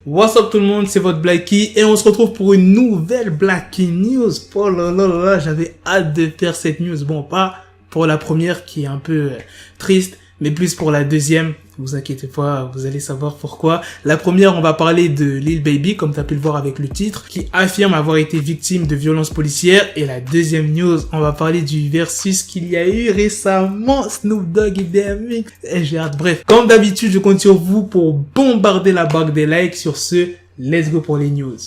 What's up tout le monde, c'est votre Blackie et on se retrouve pour une nouvelle Blackie News. Oh là là là là, j'avais hâte de faire cette news. Bon, pas pour la première qui est un peu triste, mais plus pour la deuxième. Vous inquiétez pas, vous allez savoir pourquoi. La première, on va parler de Lil Baby, comme tu as pu le voir avec le titre, qui affirme avoir été victime de violences policières. Et la deuxième news, on va parler du versus qu'il y a eu récemment, Snoop Dogg et DMX. Et j'ai hâte. Bref, comme d'habitude, je compte sur vous pour bombarder la barre des likes. Sur ce, let's go pour les news.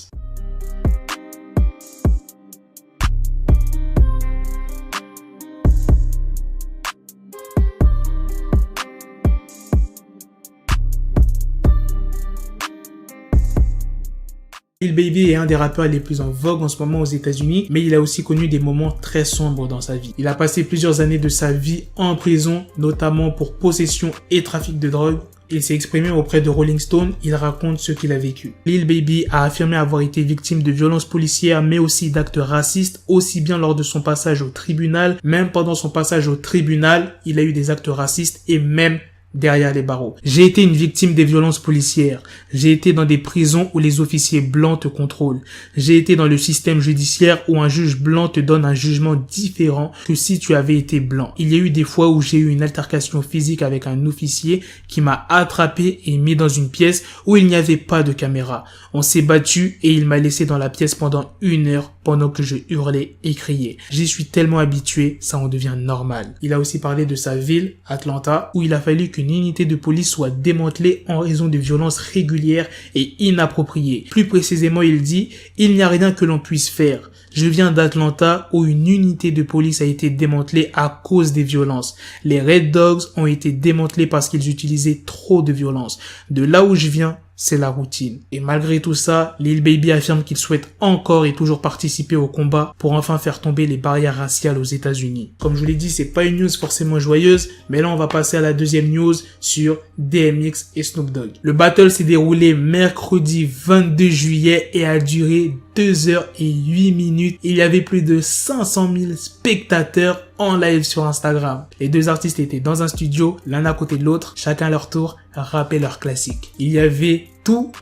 Lil Baby est un des rappeurs les plus en vogue en ce moment aux États-Unis, mais il a aussi connu des moments très sombres dans sa vie. Il a passé plusieurs années de sa vie en prison, notamment pour possession et trafic de drogue. Il s'est exprimé auprès de Rolling Stone, il raconte ce qu'il a vécu. Lil Baby a affirmé avoir été victime de violences policières, mais aussi d'actes racistes, aussi bien lors de son passage au tribunal, même pendant son passage au tribunal, il a eu des actes racistes et même derrière les barreaux. J'ai été une victime des violences policières. J'ai été dans des prisons où les officiers blancs te contrôlent. J'ai été dans le système judiciaire où un juge blanc te donne un jugement différent que si tu avais été blanc. Il y a eu des fois où j'ai eu une altercation physique avec un officier qui m'a attrapé et mis dans une pièce où il n'y avait pas de caméra. On s'est battu et il m'a laissé dans la pièce pendant 1 heure pendant que je hurlais et criais. J'y suis tellement habitué, ça en devient normal. Il a aussi parlé de sa ville, Atlanta, où il a fallu qu'une unité de police soit démantelée en raison de violences régulières et inappropriées. Plus précisément, il dit « Il n'y a rien que l'on puisse faire. Je viens d'Atlanta où une unité de police a été démantelée à cause des violences. Les Red Dogs ont été démantelés parce qu'ils utilisaient trop de violence. De là où je viens, c'est la routine. » Et malgré tout ça, Lil Baby affirme qu'il souhaite encore et toujours participer au combat pour enfin faire tomber les barrières raciales aux États-Unis. Comme je vous l'ai dit, c'est pas une news forcément joyeuse, mais là on va passer à la deuxième news sur DMX et Snoop Dogg. Le battle s'est déroulé mercredi 22 juillet et a duré 2h08. Il y avait plus de 500 000 spectateurs en live sur Instagram. Les deux artistes étaient dans un studio, l'un à côté de l'autre, chacun à leur tour rappaient leurs classiques. Il y avait tout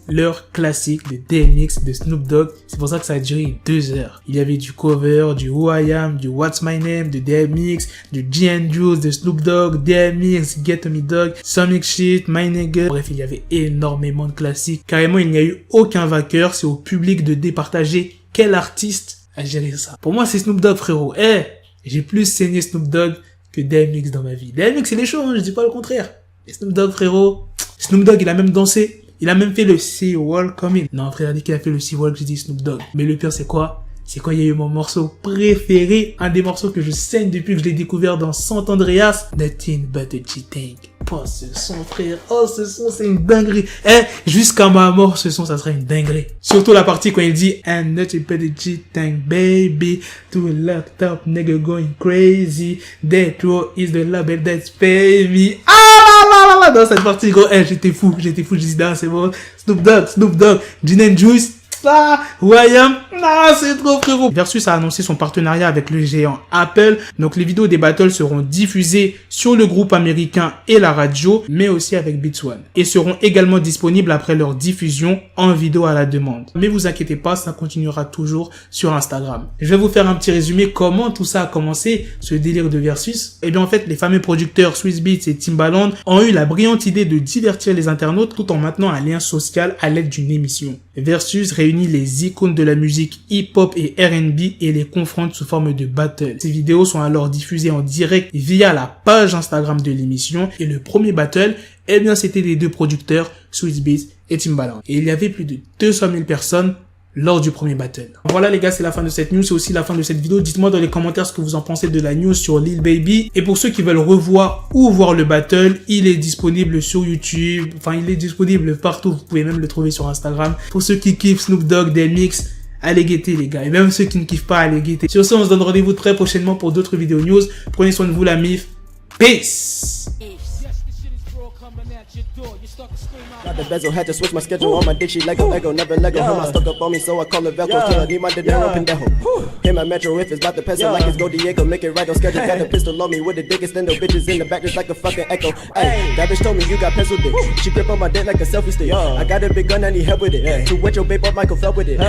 leurs classiques de DMX, de Snoop Dogg. C'est pour ça que ça a duré 2 heures. Il y avait du cover, du Who I Am, du What's My Name, de DMX, du G and Juice, de Snoop Dogg, DMX, Get On Me Dog, Some Shit, My Nigga. Bref, il y avait énormément de classiques. Carrément, il n'y a eu aucun vainqueur. C'est au public de départager quel artiste a géré ça. Pour moi, c'est Snoop Dogg, frérot. J'ai plus saigné Snoop Dogg que DMX dans ma vie. DMX, il est chaud, hein, je dis pas le contraire. Et Snoop Dogg, frérot. Snoop Dogg, il a même dansé. Il a même fait le Sea Walk Coming. Non, frère, dès qu'il a fait le Sea Walk, j'ai dit Snoop Dogg. Mais le pire, c'est quoi? C'est quand il y a eu mon morceau préféré. Un des morceaux que je saigne depuis que je l'ai découvert dans Sant Andreas. Nothing but a G-Tank. Oh, ce son, frère. Oh, ce son, c'est une dinguerie. Jusqu'à ma mort, ce son, ça serait une dinguerie. Surtout la partie quand il dit And nothing but a G-Tank, baby. To a locked up nigga going crazy. Death Row is the label that's pay me. Dans cette partie, gros, j'étais fou, je dis, non, c'est bon, Snoop Dogg, Gin and Juice, Who I Am, c'est trop, frérot. Versus a annoncé son partenariat avec le géant Apple, donc les vidéos des battles seront diffusées sur le groupe américain et la radio, mais aussi avec Beats One, et seront également disponibles après leur diffusion en vidéo à la demande. Mais vous inquiétez pas, ça continuera toujours sur Instagram. Je vais vous faire un petit résumé comment tout ça a commencé, ce délire de versus. Et bien en fait, les fameux producteurs Swizz Beatz et Timbaland ont eu la brillante idée de divertir les internautes tout en maintenant un lien social à l'aide d'une émission. Versus réunit les icônes de la musique hip-hop et R&B et les confronte sous forme de battle. Ces vidéos sont alors diffusées en direct via la page Instagram de l'émission et le premier battle, eh bien c'était les deux producteurs Swizz Beatz et Timbaland. Et il y avait plus de 200 000 personnes lors du premier battle. Voilà les gars, c'est la fin de cette news, c'est aussi la fin de cette vidéo. Dites-moi dans les commentaires ce que vous en pensez de la news sur Lil Baby. Et pour ceux qui veulent revoir ou voir le battle, il est disponible sur YouTube, enfin il est disponible partout, vous pouvez même le trouver sur Instagram. Pour ceux qui kiffent Snoop Dogg, DMX, allez guetter les gars, et même ceux qui ne kiffent pas, allez guetter. Sur ce, on se donne rendez-vous très prochainement pour d'autres vidéos news. Prenez soin de vous la MIF. Peace. Got the bezel, had to switch my schedule. On my dick, she Lego, Ego, never Lego. Her mouth stuck up on me, so I call it Velcro. Till I need my dinero, pendejo. Hit my metro if it's about to peso, like it's Go Diego. Make it right on schedule. Got a pistol on me with the dick extendo. Bitches in the back just like a fucking echo. Hey, that bitch told me you got pencil dick. She grip on my dick like a selfie stick. I got a big gun, I need help with it. To wet your babe up, Michael fell with it.